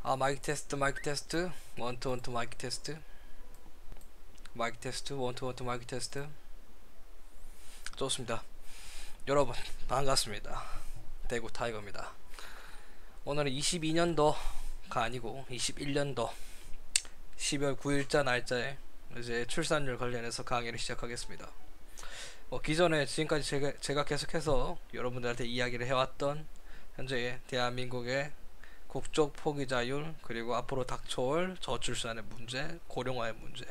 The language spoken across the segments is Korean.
마이크 테스트 마이크 테스트 원투 원투 마이크 테스트 마이크 테스트 원투 원투 마이크 테스트. 좋습니다. 여러분 반갑습니다. 대구 타이거입니다. 오늘은 22년도가 아니고 21년도 12월 9일자 날짜에 이제 출산율 관련해서 강의를 시작하겠습니다. 기존에 지금까지 제가 계속해서 여러분들한테 이야기를 해왔던 현재 대한민국의 국적 포기자율, 그리고 앞으로 닥쳐올 저출산의 문제, 고령화의 문제.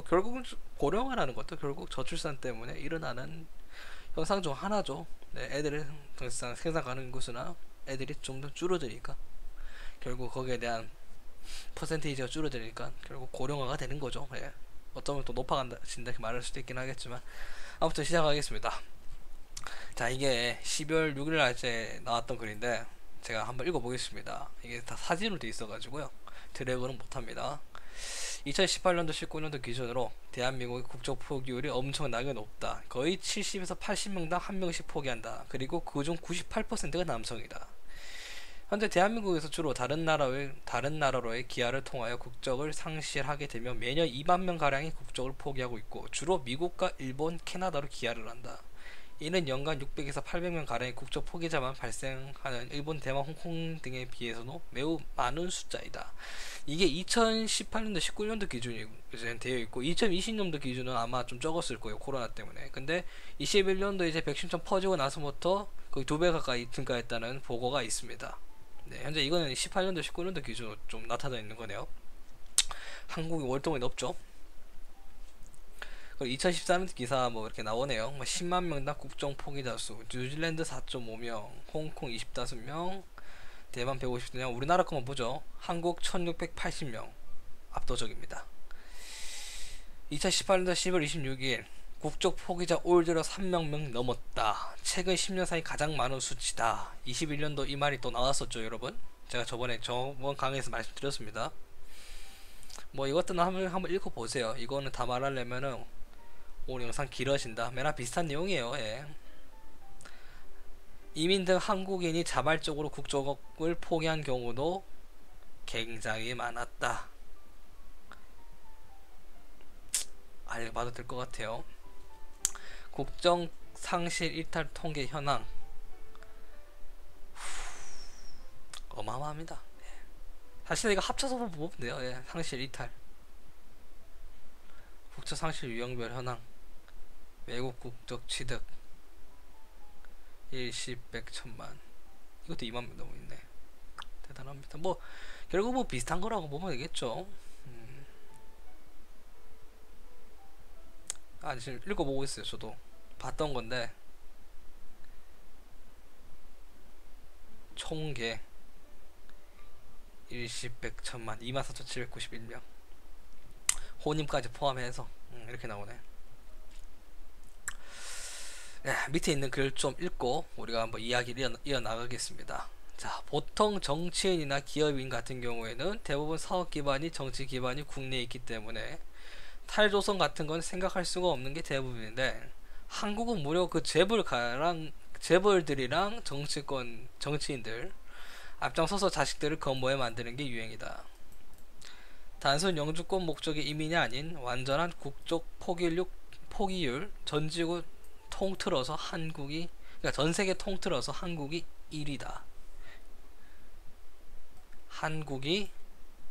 결국은 고령화라는 것도 결국 저출산 때문에 일어나는 현상 중 하나죠. 애들을 더 이상 생산 가능 인구수나 애들이 좀 더 줄어드니까 결국 거기에 대한 퍼센테이지가 줄어드니까 결국 고령화가 되는 거죠. 어쩌면 또 높아간다 이렇게 말할 수도 있긴 하겠지만, 아무튼 시작하겠습니다. 자, 이게 12월 6일 날째 나왔던 글인데 제가 한번 읽어보겠습니다. 이게 다 사진으로 돼 있어가지고요, 드래그는 못합니다. 2018년도 19년도 기준으로 대한민국의 국적 포기율이 엄청나게 높다. 거의 70에서 80명당 1명씩 포기한다. 그리고 그중 98%가 남성이다. 현재 대한민국에서 주로 다른 나라로의 기아를 통하여 국적을 상실하게 되며 매년 2만 명 가량이 국적을 포기하고 있고, 주로 미국과 일본, 캐나다로 기아를 한다. 이는 연간 600에서 800명 가량의 국적 포기자만 발생하는 일본, 대만, 홍콩 등에 비해서는 매우 많은 숫자이다. 이게 2018년도 19년도 기준이 되어 있고 2020년도 기준은 아마 좀 적었을 거예요, 코로나 때문에. 근데 21년도 이제 백신 좀 퍼지고 나서부터 거의 2배 가까이 증가했다는 보고가 있습니다. 현재 이거는 18년도 19년도 기준으로 좀 나타나 있는 거네요. 한국이 월등히 높죠. 2013년 기사 이렇게 나오네요. 10만 명당 국정 포기자 수, 뉴질랜드 4.5명, 홍콩 25명, 대만 150명, 우리나라 것만 보죠. 한국 1680명, 압도적입니다. 2018년도 10월 26일 국적 포기자 올 들어 3명 넘었다. 최근 10년 사이 가장 많은 수치다. 21년도 이 말이 또 나왔었죠, 여러분. 제가 저번 강의에서 말씀드렸습니다. 이것도 한번 읽어보세요. 이거는 다 말하려면은 오늘 영상 길어진다. 맨날 비슷한 내용이에요. 이민 등 한국인이 자발적으로 국적을 포기한 경우도 굉장히 많았다. 알려봐도 될 것 같아요. 국정 상실 일탈 통계 현황 어마어마합니다. 사실 이거 합쳐서 보면 돼요. 상실 이탈, 국적 상실 유형별 현황, 외국 국적 취득, 일시 100, 1000만. 이것도 2만 명 넘어 있네. 대단합니다. 결국 비슷한 거라고 보면 되겠죠. 지금 읽어보고 있어요. 저도 봤던 건데, 총계 일시 100, 1000만, 24,791명, 혼임까지 포함해서 이렇게 나오네. 밑에 있는 글 좀 읽고 우리가 한번 이야기를 이어나가겠습니다. 자, 보통 정치인이나 기업인 같은 경우에는 대부분 사업 기반이, 정치 기반이 국내에 있기 때문에 탈조선 같은 건 생각할 수가 없는 게 대부분인데, 한국은 무려 그 재벌들이랑 정치인들 앞장서서 자식들을 건모해 만드는 게 유행이다. 단순 영주권 목적의 이민이 아닌 완전한 국적 포기율, 전지구 통틀어서 그러니까 전세계 통틀어서 한국이 1위다. 한국이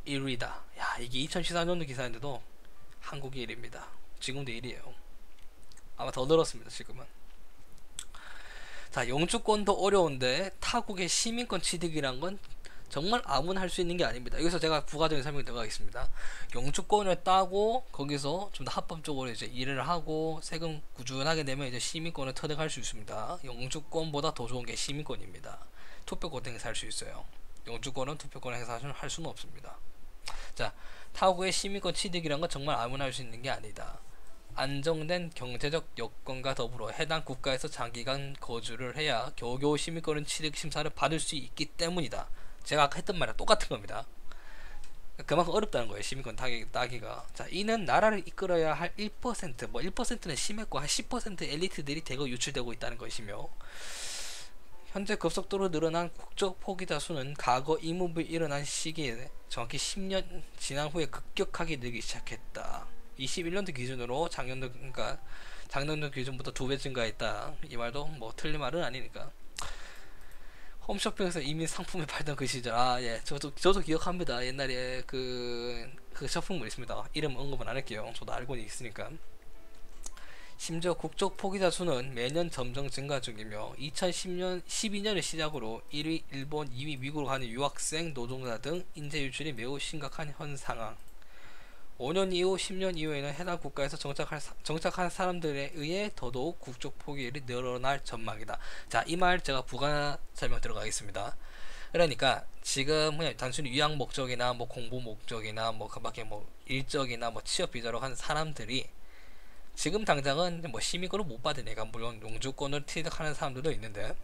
1위다. 야, 이게 2014년도 기사인데도 한국이 1위입니다. 지금도 1위에요. 아마 더 늘었습니다, 지금은. 자, 영주권도 어려운데 타국의 시민권 취득이란 건 정말 아무나 할 수 있는 게 아닙니다. 여기서 제가 부가적인 설명이 들어가겠습니다. 영주권을 따고 거기서 좀 더 합법적으로 이제 일을 하고 세금 꾸준하게 내면 이제 시민권을 터득할 수 있습니다. 영주권보다 더 좋은 게 시민권입니다. 투표권 등에서 할 수 있어요. 영주권은 투표권 행사 할 수는 없습니다. 자, 타국의 시민권 취득이란 건 정말 아무나 할 수 있는 게 아니다. 안정된 경제적 여건과 더불어 해당 국가에서 장기간 거주를 해야 겨우겨우 시민권은 취득 심사를 받을 수 있기 때문이다. 제가 아까 했던 말이랑 똑같은 겁니다. 그만큼 어렵다는 거예요, 시민권 따기가. 자, 이는 나라를 이끌어야 할 1%는 심했고 한 10% 엘리트들이 대거 유출되고 있다는 것이며, 현재 급속도로 늘어난 국적 포기자 수는 과거 이무비 일어난 시기에 정확히 10년 지난 후에 급격하게 늘기 시작했다. 21년도 기준으로 작년도 기준부터 2배 증가했다. 이 말도 뭐 틀린 말은 아니니까. 홈쇼핑에서 이미 상품을 팔던 그 시절, 예, 저도 기억합니다. 옛날에 그 쇼핑몰 있습니다. 이름 언급은 안 할게요. 저도 알고 있으니까. 심지어 국적 포기자 수는 매년 점점 증가 중이며 12년을 시작으로 1위 일본, 2위 미국으로 가는 유학생, 노동자 등 인재 유출이 매우 심각한 현 상황. 5년 이후, 10년 이후에는 해당 국가에서 정착한 사람들에 의해 더더욱 국적 포기율이 늘어날 전망이다. 자, 이 말 제가 부가 설명 들어가겠습니다. 그러니까 지금 그냥 단순히 유학 목적이나 뭐 공부 목적이나 뭐 그밖에 뭐 일적이나 뭐 취업 비자로 한 사람들이 지금 당장은 뭐 시민권을 못 받으니까 물론 영주권을 취득하는 사람들도 있는데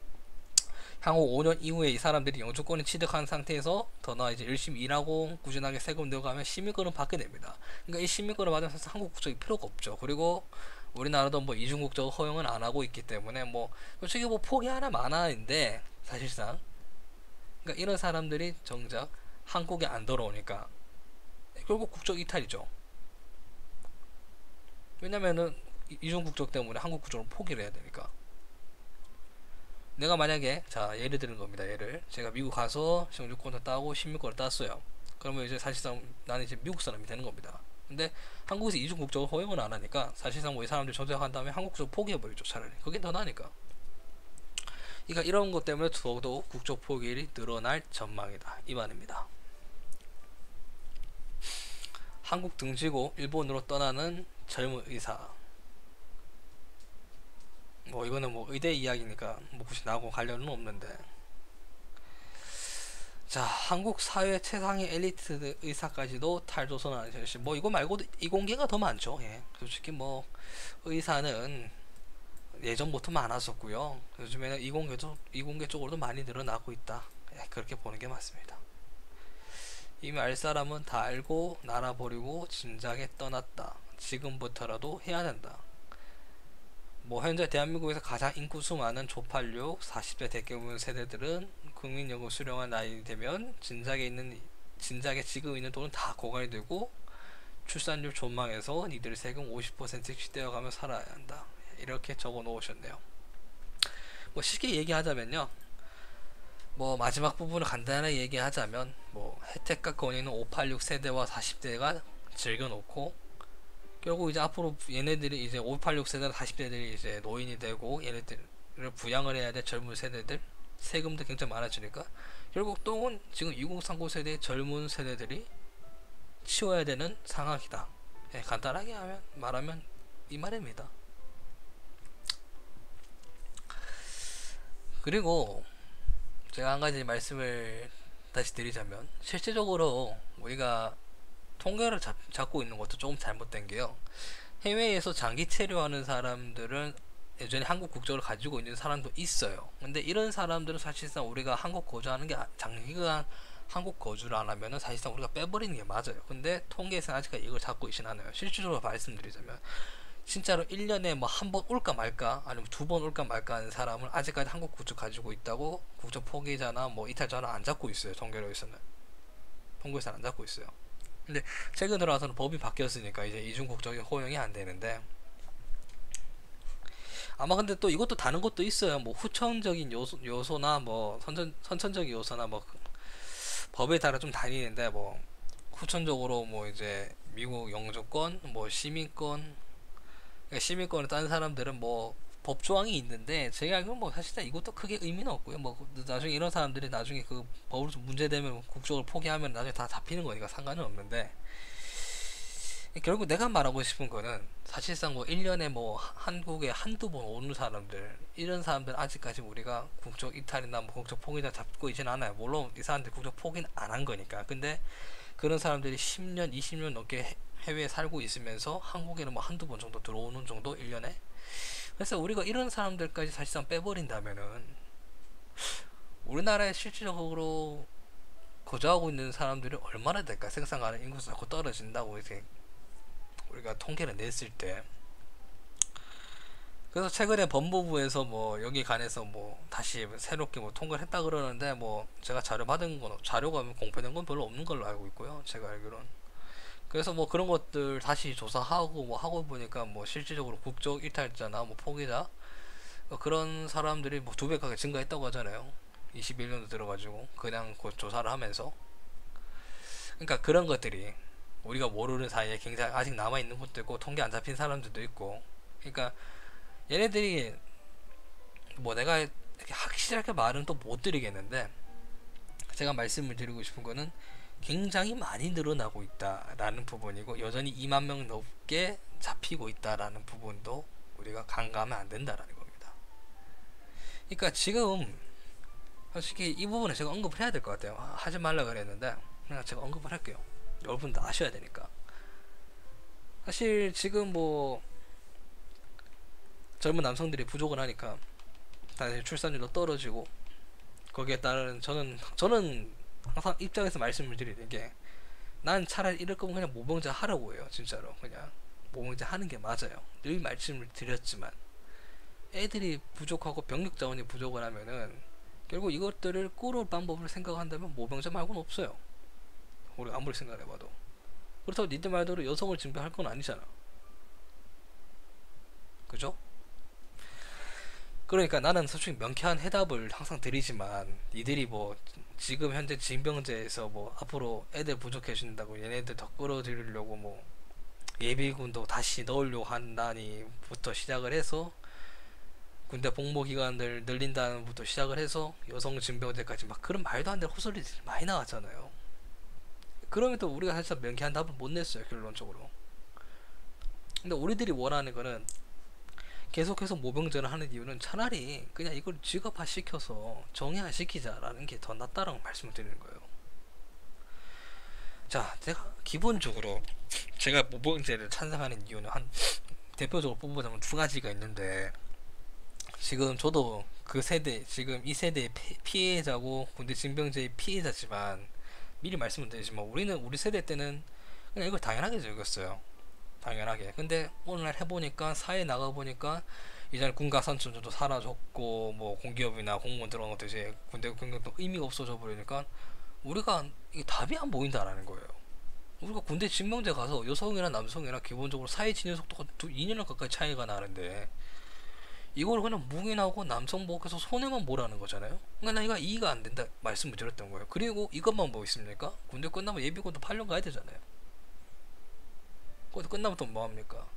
향후 5년 이후에 이 사람들이 영주권을 취득한 상태에서 더 나아 이제 열심히 일하고 꾸준하게 세금 내고하면 시민권을 받게 됩니다. 그러니까 이 시민권을 받으면서 한국 국적이 필요가 없죠. 그리고 우리나라도 뭐 이중 국적 허용은 안 하고 있기 때문에 뭐 솔직히 뭐 포기 하나 많아인데 사실상 그러니까 이런 사람들이 정작 한국에 안 들어오니까 결국 국적 이탈이죠. 왜냐면은 이중 국적 때문에 한국 국적을 포기를 해야 되니까. 내가 만약에 자 예를 드는 겁니다. 제가 미국 가서 영주권을 따고 시민권을 땄어요. 그러면 이제 사실상 나는 이제 미국 사람이 되는 겁니다. 근데 한국에서 이중 국적을 허용을 안 하니까 사실상 뭐 이 사람들 전적한 다음에 한국 국적 포기해버리죠. 차라리 그게 더 나으니까. 그러니까 이런 것 때문에 더더욱 국적 포기율이 늘어날 전망이다 이 말입니다. 한국 등지고 일본으로 떠나는 젊은 의사. 뭐 이거는 뭐 의대 이야기니까 뭐 굳이 나하고 관련은 없는데, 자 한국 사회 최상위 엘리트 의사까지도 탈조선하는 현실. 뭐 이거 말고도 이공계가 더 많죠. 예. 솔직히 뭐 의사는 예전부터 많았었고요. 요즘에는 이공계 쪽으로도 많이 늘어나고 있다. 예, 그렇게 보는 게 맞습니다. 이미 알 사람은 다 알고 나라 버리고 진작에 떠났다. 지금부터라도 해야 된다. 뭐 현재 대한민국에서 가장 인구수 많은 조86 40대 대기업 세대들은 국민연금 수령한 나이 되면 진작에 지금 있는 돈은 다 고갈이 되고 출산율 전망에서 니들 세금 50%씩 떼어가며 살아야 한다. 이렇게 적어 놓으셨네요. 뭐 쉽게 얘기하자면요, 뭐 마지막 부분을 간단하게 얘기하자면 뭐 혜택과 권위는 586 세대와 40대가 즐겨놓고 결국 이제 앞으로 얘네들이 이제 586 세대 40대들이 이제 노인이 되고 얘네들을 부양을 해야 될 젊은 세대들 세금도 굉장히 많아지니까 결국 똥은 지금 2030 세대의 젊은 세대들이 치워야 되는 상황이다. 예, 간단하게 말하면 이 말입니다. 그리고 제가 한 가지 말씀을 다시 드리자면 실질적으로 우리가 통계를 잡고 있는 것도 조금 잘못된 게요. 해외에서 장기 체류하는 사람들은 여전히 한국 국적을 가지고 있는 사람도 있어요. 근데 이런 사람들은 사실상 우리가 한국 거주하는 게 장기간 한국 거주를 안 하면은 사실상 우리가 빼버리는 게 맞아요. 근데 통계에서는 아직까지 이걸 잡고 있진 않아요. 실질적으로 말씀드리자면 진짜로 1년에 뭐 한 번 올까 말까 아니면 2번 올까 말까 하는 사람은 아직까지 한국 국적 가지고 있다고 국적 포기자나 뭐 이탈자는 안 잡고 있어요. 통계에서는 안 잡고 있어요. 근데 최근 들어와서는 법이 바뀌었으니까 이제 이중 국적이 허용이 안 되는데, 아마 근데 또 이것도 다른 것도 있어요. 뭐 후천적인 요소나 뭐 선천적인 요소나 뭐 법에 따라 좀 다니는데, 뭐 후천적으로 뭐 이제 미국 영주권, 뭐 시민권, 그러니까 시민권을 딴 사람들은 뭐 법 조항이 있는데 제가 알기로는 뭐 사실상 이것도 크게 의미는 없고요. 뭐 나중에 이런 사람들이 나중에 그 법으로 좀 문제되면 국적을 포기하면 나중에 다 잡히는 거니까 상관은 없는데, 결국 내가 말하고 싶은 거는 사실상 뭐 1년에 뭐 한국에 한두 번 오는 사람들, 이런 사람들 아직까지 우리가 국적 이탈이나 뭐 국적 포기자 잡고 있진 않아요. 물론 이 사람들 국적 포기는 안 한 거니까. 근데 그런 사람들이 10년 20년 넘게 해외에 살고 있으면서 한국에는 뭐 한두 번 정도 들어오는 정도 1년에. 그래서 우리가 이런 사람들까지 사실상 빼버린다면은 우리나라에 실질적으로 거주하고 있는 사람들이 얼마나 될까? 생산하는 인구수 자꾸 떨어진다고 이렇게 우리가 통계를 냈을 때 그래서 최근에 법무부에서 뭐 여기 관해서 뭐 다시 새롭게 뭐 통과를 했다 그러는데, 뭐 제가 자료 받은 건 자료가 공표된 건 별로 없는 걸로 알고 있고요, 제가 알기로는. 그래서 뭐 그런 것들 다시 조사하고 뭐 하고 보니까 뭐 실질적으로 국적 이탈자나 뭐 포기자, 그런 사람들이 뭐 두 배 가까이 증가했다고 하잖아요. 21년도 들어가지고 그냥 그 조사를 하면서. 그러니까 그런 것들이 우리가 모르는 사이에 굉장히 아직 남아 있는 것도 있고, 통계 안 잡힌 사람들도 있고. 그러니까 얘네들이 뭐 내가 이렇게 확실하게 말은 또 못 드리겠는데, 제가 말씀을 드리고 싶은 거는 굉장히 많이 늘어나고 있다라는 부분이고, 여전히 2만 명 넘게 잡히고 있다라는 부분도 우리가 간과하면 안 된다라는 겁니다. 그러니까 지금 솔직히 이 부분에 제가 언급을 해야 될 것 같아요. 하지 말라 그랬는데 그냥 제가 언급을 할게요. 여러분도 아셔야 되니까. 사실 지금 뭐 젊은 남성들이 부족을 하니까 다시 출산율도 떨어지고, 거기에 따른 저는 항상 입장에서 말씀을 드리는 게, 난 차라리 이럴 거면 그냥 모병제 하라고 해요. 진짜로 그냥 모병제 하는 게 맞아요. 늘 말씀을 드렸지만 애들이 부족하고 병력 자원이 부족을 하면은 결국 이것들을 끌어올 방법을 생각한다면 모병제 말고는 없어요. 우리 아무리 생각해봐도. 그렇다고 니들 말대로 여성을 징병할 건 아니잖아. 그죠? 그러니까 나는 솔직히 명쾌한 해답을 항상 드리지만, 니들이 뭐 지금 현재 징병제에서 뭐 앞으로 애들 부족해진다고 얘네들 더 끌어들이려고 뭐 예비군도 다시 넣으려고 한다니부터 시작을 해서, 군대 복무 기간을 늘린다는 부터 시작을 해서 여성 징병제까지 막 그런 말도 안 되는 헛소리들이 많이 나왔잖아요. 그럼에도 우리가 사실 명쾌한 답을 못 냈어요, 결론적으로. 근데 우리들이 원하는 거는, 계속해서 모병제를 하는 이유는 차라리 그냥 이걸 직업화 시켜서 정예화 시키자라는 게 더 낫다라고 말씀을 드리는 거예요. 자, 제가 기본적으로 제가 모병제를 찬성하는 이유는 한 대표적으로 뽑아보자면 두 가지가 있는데, 지금 저도 그 세대, 지금 이 세대의 피해자고 군대 징병제의 피해자지만, 미리 말씀을 드리지만 우리 세대 때는 그냥 이걸 당연하게 즐겼어요. 당연하게. 근데 오늘날 해보니까, 사회에 나가보니까 이제는 군가 선천조도 사라졌고, 뭐 공기업이나 공무원 들어간 것도 이제 군대 경력도 의미가 없어져 버리니까 우리가 이게 답이 안 보인다라는 거예요. 우리가 군대 징병제 가서 여성이나 남성이나 기본적으로 사회 진입 속도가 2년 가까이 차이가 나는데, 이걸 그냥 묵인하고 남성복해서 손해만 보라는 거잖아요. 그러니까 내가 이해가 안 된다 말씀을 드렸던 거예요. 그리고 이것만 뭐 있습니까? 군대 끝나면 예비군도 8년 가야 되잖아요. 거기서 끝나면 또 뭐합니까?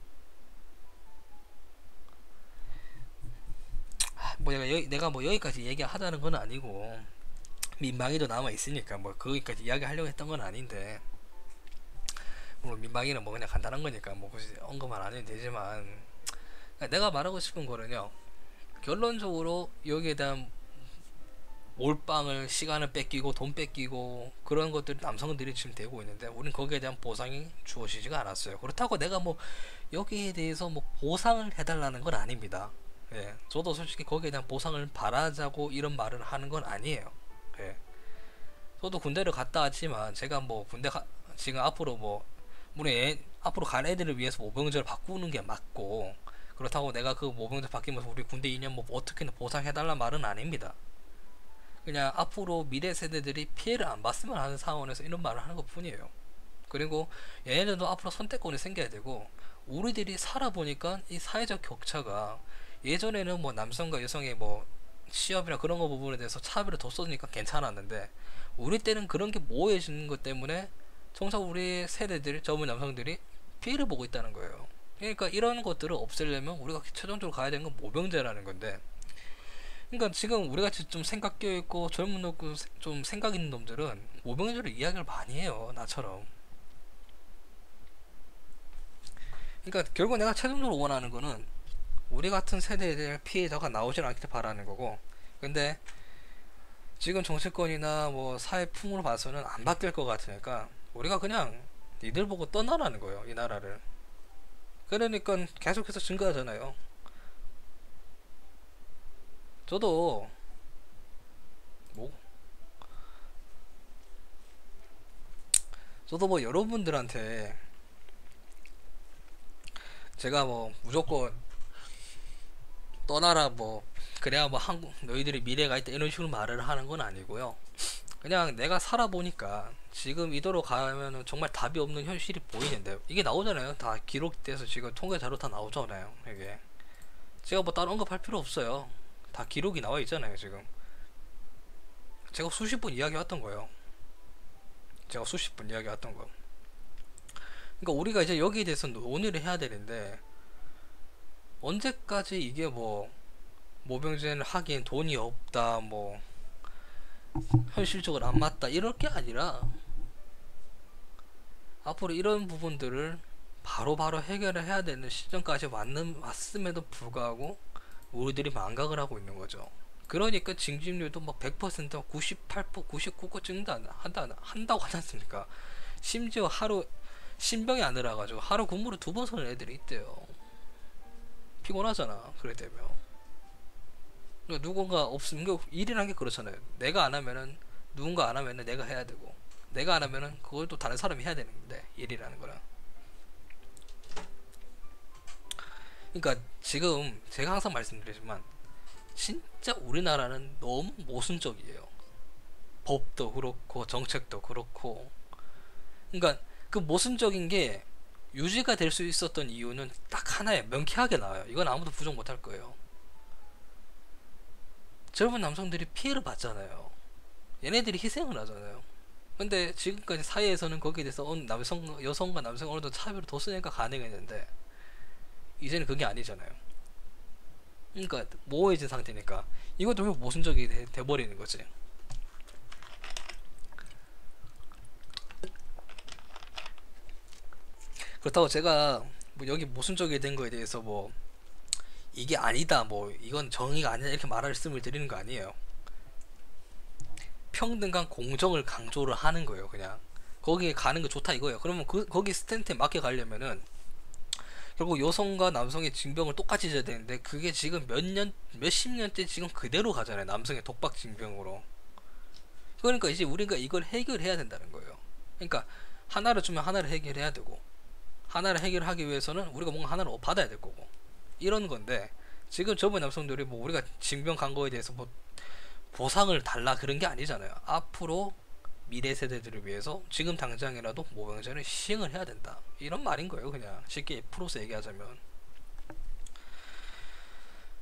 뭐 내가 뭐 여기까지 얘기하자는 건 아니고, 민망이도 남아 있으니까 뭐 거기까지 이야기하려고 했던 건 아닌데, 물론 민망이는 뭐 그냥 간단한 거니까 뭐 굳이 언급만 안 해도 되지만, 내가 말하고 싶은 거는요, 결론적으로 여기에 대한 몰빵을, 시간을 뺏기고 돈 뺏기고 그런 것들이 남성들이 지금 되고 있는데, 우린 거기에 대한 보상이 주어지지가 않았어요. 그렇다고 내가 뭐 여기에 대해서 뭐 보상을 해달라는 건 아닙니다. 예, 저도 솔직히 거기에 대한 보상을 바라자고 이런 말을 하는 건 아니에요. 예, 저도 군대를 갔다 왔지만 제가 뭐 지금 앞으로 뭐 우리 앞으로 갈 애들을 위해서 모병제를 바꾸는 게 맞고, 그렇다고 내가 그 모병제 바뀌면서 우리 군대 2년 뭐 어떻게든 보상해달라 말은 아닙니다. 그냥 앞으로 미래 세대들이 피해를 안 봤으면 하는 상황에서 이런 말을 하는 것 뿐이에요. 그리고 얘네들도 앞으로 선택권이 생겨야 되고, 우리들이 살아보니까 이 사회적 격차가, 예전에는 뭐 남성과 여성의 뭐 취업이나 그런 거 부분에 대해서 차별을 뒀으니까 괜찮았는데, 우리 때는 그런 게 모호해지는 것 때문에 정작 우리 세대들, 젊은 남성들이 피해를 보고 있다는 거예요. 그러니까 이런 것들을 없애려면 우리가 최종적으로 가야 되는 건 모병제라는 건데, 그러니까 지금 우리 같이 좀 생각 끼어 있고 젊은 놈고 좀 생각 있는 놈들은 모병제를 이야기를 많이 해요, 나처럼. 그러니까 결국 내가 최종적으로 원하는 거는 우리 같은 세대의 피해자가 나오질 않길 바라는 거고, 근데 지금 정치권이나 뭐 사회 풍으로 봐서는 안 바뀔 것 같으니까 우리가 그냥 니들 보고 떠나라는 거예요, 이 나라를. 그러니까 계속해서 증가하잖아요. 저도 뭐 저도 뭐 여러분들한테 제가 뭐 무조건 떠나라 뭐 그래야 뭐 한국 너희들이 미래가 있다 이런 식으로 말을 하는 건 아니고요. 그냥 내가 살아보니까 지금 이대로 가면은 정말 답이 없는 현실이 보이는데 이게 나오잖아요. 다 기록돼서 지금 통계 자료 다 나오잖아요. 이게 제가 뭐 따로 언급할 필요 없어요. 다 기록이 나와 있잖아요. 지금 제가 수십 번 이야기했던 거예요. 제가 수십 번 이야기했던 거. 그러니까 우리가 이제 여기에 대해서 논의를 해야 되는데 언제까지 이게 뭐 모병제를 하기엔 돈이 없다 뭐 현실적으로 안 맞다 이럴 게 아니라 앞으로 이런 부분들을 바로바로 해결을 해야 되는 시점까지 왔음에도 불구하고 우리들이 망각을 하고 있는 거죠. 그러니까 징집률도 막 100%, 98%, 99% 한다고 하지 않습니까? 심지어 하루 신병이 안 들어가지고 하루 근무를 2번 서는 애들이 있대요. 피곤하잖아. 그래 되면 누군가 없으면 일이란 게 그렇잖아요. 내가 안 하면은 누군가 안 하면은 내가 해야 되고 내가 안 하면은 그걸 또 다른 사람이 해야 되는데 일이라는 거는. 그러니까 지금 제가 항상 말씀드리지만 진짜 우리나라는 너무 모순적이에요. 법도 그렇고 정책도 그렇고. 그러니까 그 모순적인 게 유지가 될 수 있었던 이유는 딱 하나에 명쾌하게 나와요. 이건 아무도 부정 못할 거예요. 젊은 남성들이 피해를 받잖아요. 얘네들이 희생을 하잖아요. 근데 지금까지 사회에서는 거기에 대해서 여성과 남성 어느 정도 차별을 뒀으니까 가능했는데 이제는 그게 아니잖아요. 그러니까 모호해진 상태니까 이것도 결국 모순적이 돼버리는 거지. 그렇다고 제가 뭐 여기 모순적이 된 거에 대해서 뭐 이게 아니다 뭐 이건 정의가 아니다 이렇게 말씀을 드리는 거 아니에요. 평등과 공정을 강조를 하는 거예요. 그냥 거기에 가는 거 좋다 이거예요. 그러면 거기 스탠트에 맞게 가려면은 결국 여성과 남성의 징병을 똑같이 져야 되는데 그게 지금 몇십 년째 지금 그대로 가잖아요. 남성의 독박 징병으로. 그러니까 이제 우리가 이걸 해결해야 된다는 거예요. 그러니까 하나를 주면 하나를 해결해야 되고 하나를 해결하기 위해서는 우리가 뭔가 하나를 받아야 될 거고 이런 건데 지금 저번 남성들이 뭐 우리가 징병 간 거에 대해서 뭐 보상을 달라 그런 게 아니잖아요. 앞으로 미래 세대들을 위해서 지금 당장이라도 모병제를 시행을 해야 된다 이런 말인 거예요. 그냥 쉽게 풀어서 얘기하자면.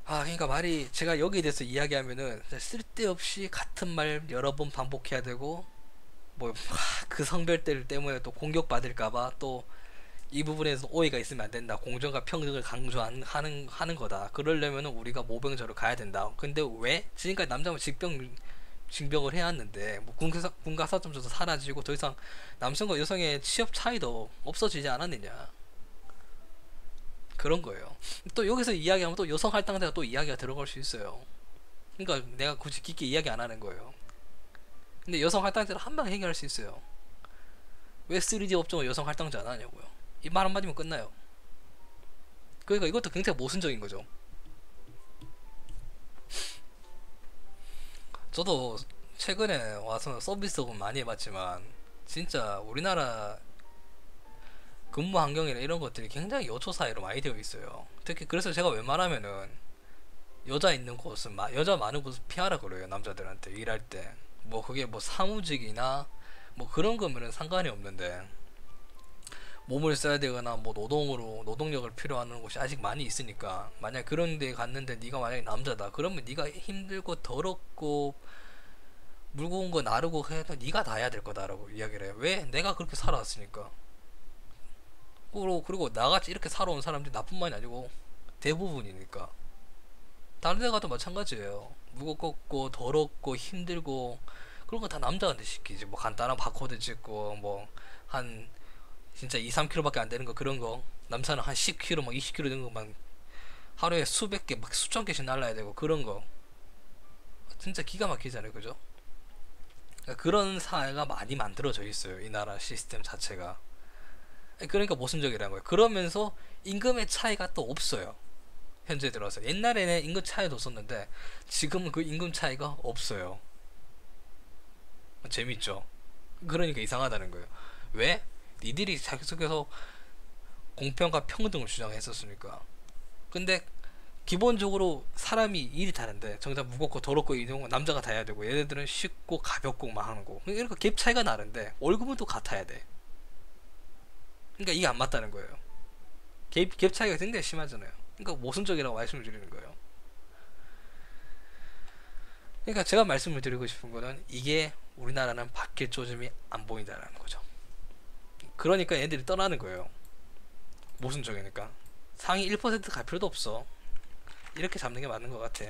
그러니까 말이 제가 여기에 대해서 이야기하면은 쓸데없이 같은 말 여러 번 반복해야 되고 뭐 그 성별들 때문에 또 공격받을까봐 또 이 부분에서 오해가 있으면 안 된다. 공정과 평등을 강조하는 거다. 그러려면은 우리가 모병제로 가야 된다. 근데 왜 지금까지 남자만 징병을 해왔는데 뭐 군가사점도 사라지고 더 이상 남성과 여성의 취업 차이도 없어지지 않았느냐 그런 거예요. 또 여기서 이야기하면 또 여성 할당제가 또 이야기가 들어갈 수 있어요. 그러니까 내가 굳이 깊게 이야기 안 하는 거예요. 근데 여성 할당제를 한 방에 해결할 수 있어요. 왜 3D 업종은 여성 할당제 안 하냐고요. 이 말 한마디면 끝나요. 그러니까 이것도 굉장히 모순적인 거죠. 저도 최근에 와서 서비스업은 많이 해봤지만 진짜 우리나라 근무 환경이나 이런 것들이 굉장히 여초 사회로 많이 되어 있어요. 특히 그래서 제가 웬만하면은 여자 있는 곳은 여자 많은 곳을 피하라 그래요. 남자들한테 일할 때 뭐 그게 뭐 사무직이나 뭐 그런 거면은 상관이 없는데 몸을 써야 되거나 뭐 노동력을 필요하는 곳이 아직 많이 있으니까 만약 그런 데 갔는데 네가 만약에 남자다 그러면 네가 힘들고 더럽고 무거운 거 나르고 해도 네가 다 해야 될 거다라고 이야기를 해요. 왜? 내가 그렇게 살아왔으니까. 그리고 나같이 이렇게 살아온 사람들이 나뿐만이 아니고 대부분이니까 다른 데 가도 마찬가지예요. 무겁고 더럽고 힘들고 그런 거 다 남자한테 시키지. 뭐 간단한 바코드 찍고 뭐 한 진짜 2, 3kg밖에 안 되는 거 그런 거 남자는 한 10kg 막 20kg 되는 거만 하루에 수백 개 막 수천 개씩 날라야 되고 그런 거 진짜 기가 막히잖아요. 그죠? 그러니까 그런 사회가 많이 만들어져 있어요. 이 나라 시스템 자체가. 그러니까 모순적이라는 거예요. 그러면서 임금의 차이가 또 없어요. 현재 들어서 옛날에는 임금 차이도 없었는데 지금은 그 임금 차이가 없어요. 재밌죠? 그러니까 이상하다는 거예요. 왜? 니들이 자기 속에서 공평과 평등을 주장했었으니까. 근데 기본적으로 사람이 일이 다른데 정작 무겁고 더럽고 이런 건 남자가 다 해야 되고 얘네들은 쉽고 가볍고 막 하는 거. 이렇게 갭 차이가 나는데 월급은 또 같아야 돼. 그러니까 이게 안 맞다는 거예요. 갭 차이가 굉장히 심하잖아요. 그러니까 모순적이라고 말씀을 드리는 거예요. 그러니까 제가 말씀을 드리고 싶은 거는 이게 우리나라는 바뀔 조짐이 안 보인다는 거죠. 그러니까 얘들이 떠나는 거예요. 모순적이니까. 상위 1%갈 필요도 없어. 이렇게 잡는 게 맞는 것 같아.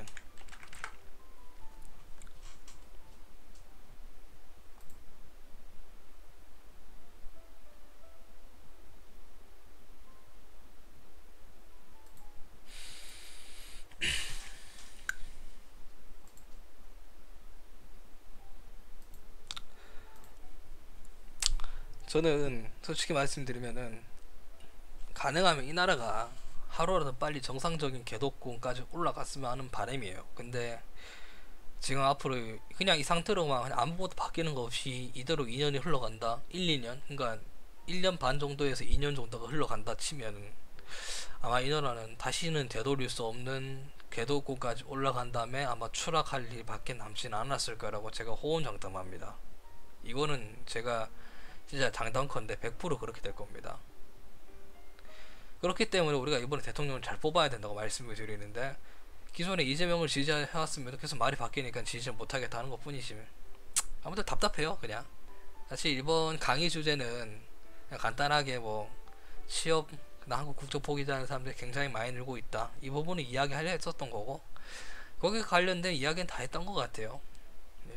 저는 솔직히 말씀드리면은 가능하면 이 나라가 하루라도 빨리 정상적인 개도권까지 올라갔으면 하는 바람이에요. 근데 지금 앞으로 그냥 이 상태로만 그냥 아무것도 바뀌는 거 없이 이대로 2년이 흘러간다. 1, 2년? 그러니까 1년 반 정도에서 2년 정도가 흘러간다 치면은 아마 이 나라는 다시는 되돌릴 수 없는 궤도권까지 올라간 다음에 아마 추락할 일밖에 남진 않았을 거라고 제가 호언장담합니다. 이거는 제가 진짜 장담컨대 100% 그렇게 될 겁니다. 그렇기 때문에 우리가 이번에 대통령을 잘 뽑아야 된다고 말씀을 드리는데 기존에 이재명을 지지해왔으면 계속 말이 바뀌니까 지지 못하겠다는 것 뿐이지. 아무튼 답답해요. 그냥 사실 이번 강의 주제는 그냥 간단하게 뭐 취업 나 한국 국적 포기자는 사람들이 굉장히 많이 늘고 있다, 이 부분을 이야기하려 했었던 거고 거기에 관련된 이야기는 다 했던 것 같아요. 네.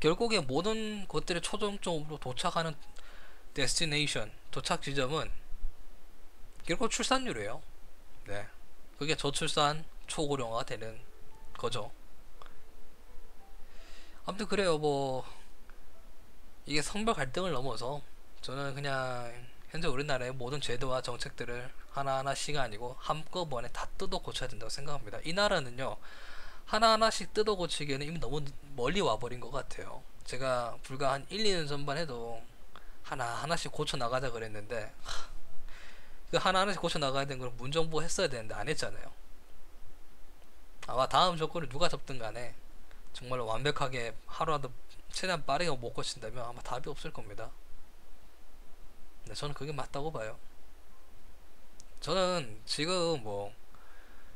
결국에 모든 것들이 최종적으로 도착하는 데스티네이션, 도착 지점은 결국 출산율이에요. 네. 그게 저출산 초고령화가 되는 거죠. 아무튼 그래요. 뭐 이게 성별 갈등을 넘어서 저는 그냥 현재 우리나라의 모든 제도와 정책들을 하나하나씩 아니고 한꺼번에 다 뜯어 고쳐야 된다고 생각합니다. 이 나라는요, 하나하나씩 뜯어 고치기에는 이미 너무 멀리 와버린 것 같아요. 제가 불과 한 1, 2년 전만 해도 하나하나씩 고쳐 나가자 그랬는데 그 하나하나씩 고쳐 나가야 되는 걸 문정부 했어야 되는데 안 했잖아요. 아마 다음 정권을 누가 잡든 간에 정말로 완벽하게 하루라도 최대한 빠르게 못 고친다면 아마 답이 없을 겁니다. 근데 저는 그게 맞다고 봐요. 저는 지금 뭐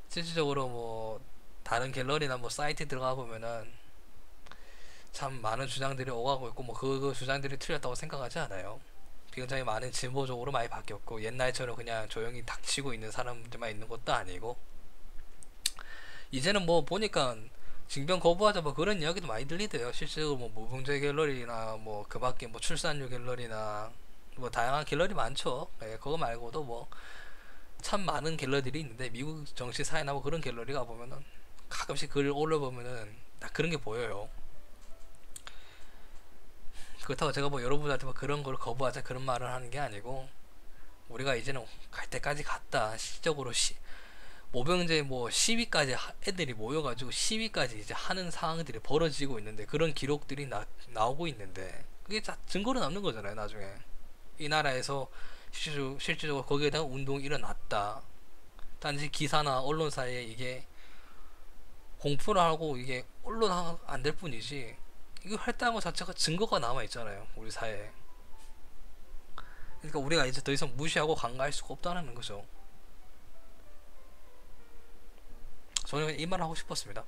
실질적으로 뭐 다른 갤러리나 뭐 사이트 들어가 보면은 참 많은 주장들이 오가고 있고 뭐 그 주장들이 틀렸다고 생각하지 않아요. 굉장히 많은 진보적으로 많이 바뀌었고 옛날처럼 그냥 조용히 닥치고 있는 사람들만 있는 것도 아니고 이제는 뭐 보니까 징병 거부하자 뭐 그런 이야기도 많이 들리대요. 실제로 뭐 무병제 갤러리나 뭐 그 밖에 뭐 출산율 갤러리나 뭐 다양한 갤러리 많죠. 예, 그거 말고도 뭐 참 많은 갤러리들이 있는데 미국 정치 사회나 뭐 그런 갤러리 가보면은 가끔씩 글 올려보면은 딱 그런 게 보여요. 그렇다고 제가 뭐 여러분한테 뭐 그런 걸 거부하자 그런 말을 하는 게 아니고 우리가 이제는 갈 때까지 갔다. 실적으로 모병제 뭐 시위까지 애들이 모여가지고 시위까지 이제 하는 상황들이 벌어지고 있는데 그런 기록들이 나오고 있는데 그게 다 증거로 남는 거잖아요. 나중에 이 나라에서 실질적으로 거기에 대한 운동이 일어났다. 단지 기사나 언론사에 이게 공표를 하고 이게 언론 안 될 뿐이지 이거 할당한 것 자체가 증거가 남아 있잖아요. 우리 사회에. 그러니까 우리가 이제 더 이상 무시하고 간과할 수가 없다는 거죠. 저는 이 말을 하고 싶었습니다.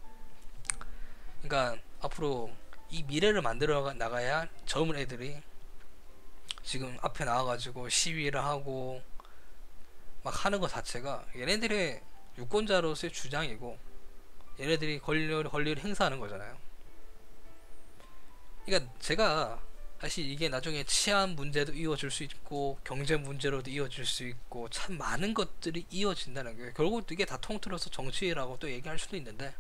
그러니까 앞으로 이 미래를 만들어 나가야 젊은 애들이 지금 앞에 나와가지고 시위를 하고 막 하는 것 자체가 얘네들의 유권자로서의 주장이고 얘네들이 권리를 행사하는 거잖아요. 그러니까 제가 사실 이게 나중에 치안 문제도 이어질 수 있고 경제 문제로도 이어질 수 있고 참 많은 것들이 이어진다는 게 결국 이게 다 통틀어서 정치라고 또 얘기할 수도 있는데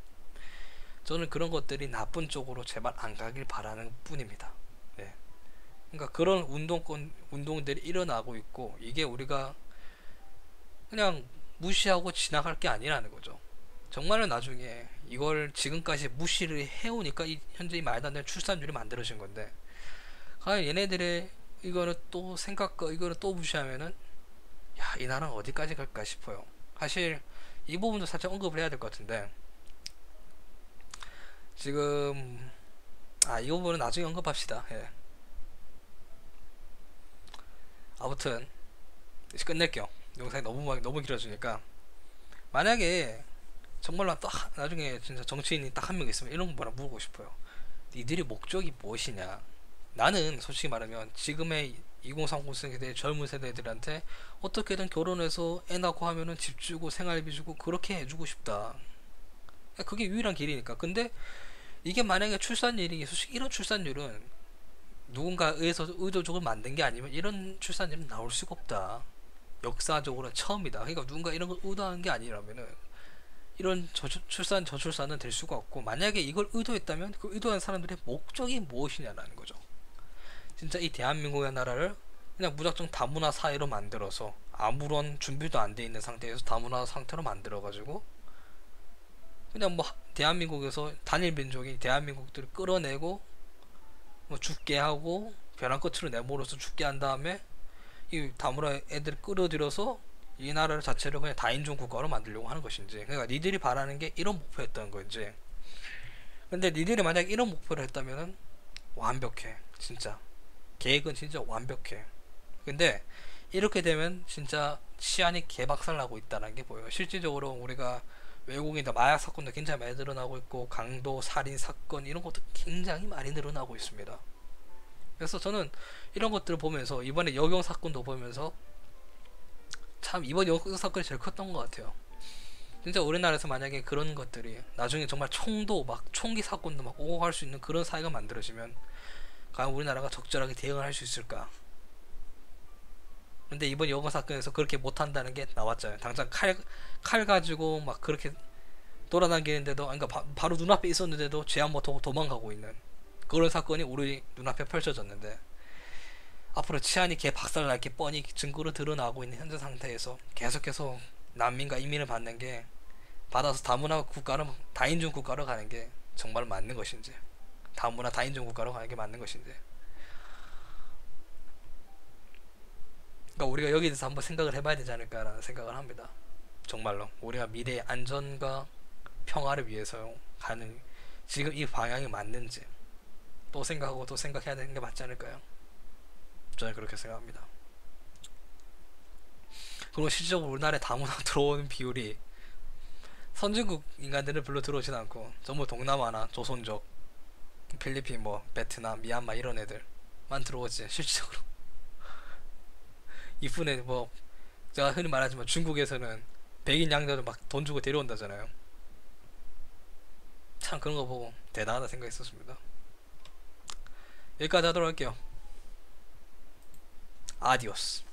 저는 그런 것들이 나쁜 쪽으로 제발 안 가길 바라는 뿐입니다. 네. 그러니까 그런 운동들이 일어나고 있고 이게 우리가 그냥 무시하고 지나갈 게 아니라는 거죠. 정말로 나중에 이걸 지금까지 무시를 해오니까 현재 이 말도 안 되는 출산율이 만들어진 건데 과연 얘네들의 이거를 또 생각과 이거를 또 무시하면은 야, 이 나라는 어디까지 갈까 싶어요. 사실 이 부분도 살짝 언급을 해야 될 것 같은데, 지금 이 부분은 나중에 언급합시다. 예. 아무튼 이제 끝낼게요. 영상이 너무 길어지니까. 만약에 정말로 또 나중에 진짜 정치인이 딱 한 명 있으면 이런 거나 물어보고 싶어요. 니들의 목적이 무엇이냐? 나는 솔직히 말하면 지금의 2030 세대 젊은 세대들한테 어떻게든 결혼해서 애 낳고 하면은 집 주고 생활비 주고 그렇게 해주고 싶다. 그게 유일한 길이니까. 근데 이게 만약에 출산율이, 솔직히 이런 출산율은 누군가 의해서 의도적으로 만든 게 아니면 이런 출산율은 나올 수가 없다. 역사적으로 처음이다. 그러니까 누군가 이런 걸 의도한 게 아니라면은 이런 저출산은 될 수가 없고, 만약에 이걸 의도했다면 그 의도한 사람들의 목적이 무엇이냐라는 거죠. 진짜 이 대한민국의 나라를 그냥 무작정 다문화 사회로 만들어서 아무런 준비도 안 돼 있는 상태에서 다문화 상태로 만들어가지고 그냥 뭐 대한민국에서 단일 민족이 대한민국들을 끌어내고 뭐 죽게 하고 벼랑 끝으로 내몰아서 죽게 한 다음에 이 다문화 애들 끌어들여서 이 나라 자체를 그냥 다인종 국가로 만들려고 하는 것인지, 그러니까 니들이 바라는 게 이런 목표였던 건지. 근데 니들이 만약 이런 목표를 했다면은 완벽해. 진짜 계획은 진짜 완벽해. 근데 이렇게 되면 진짜 치안이 개박살나고 있다는 게 보여요. 실질적으로 우리가 외국인들 마약 사건도 굉장히 많이 늘어나고 있고, 강도 살인 사건 이런 것도 굉장히 많이 늘어나고 있습니다. 그래서 저는 이런 것들을 보면서, 이번에 여경 사건도 보면서 참 이번 여경 사건이 제일 컸던 것 같아요. 진짜 우리나라에서 만약에 그런 것들이 나중에 정말 총도 막 총기 사건도 막 오고 할 수 있는 그런 사회가 만들어지면 과연 우리나라가 적절하게 대응을 할 수 있을까? 근데 이번 여고 사건에서 그렇게 못한다는 게 나왔잖아요. 당장 칼 가지고 막 그렇게 돌아다니는데도, 그러니까 바로 눈앞에 있었는데도 제한 못하고 도망가고 있는 그런 사건이 우리 눈앞에 펼쳐졌는데, 앞으로 치안이 개 박살날 게 뻔히 증거로 드러나고 있는 현재 상태에서 계속해서 난민과 이민을 받는 게, 받아서 다문화 국가로, 다인종 국가로 가는 게 정말 맞는 것인지, 다문화 다인종 국가로 가는 게 맞는 것인지, 그러니까 우리가 여기에 대해서 한번 생각을 해봐야 되지 않을까라는 생각을 합니다. 정말로 우리가 미래의 안전과 평화를 위해서 가는 지금 이 방향이 맞는지 또 생각하고 또 생각해야 되는 게 맞지 않을까요? 저는 그렇게 생각합니다. 그리고 실질적으로 우리나라에 다문화 들어오는 비율이 선진국 인간들은 별로 들어오진 않고 전부 동남아나 조선족, 필리핀, 뭐 베트남, 미얀마 이런 애들만 들어오지. 실질적으로 이쁜애, 뭐 제가 흔히 말하지만 중국에서는 백인 양자를 막 돈 주고 데려온다잖아요. 참 그런 거 보고 대단하다 생각했었습니다. 여기까지 하도록 할게요. 아디오스.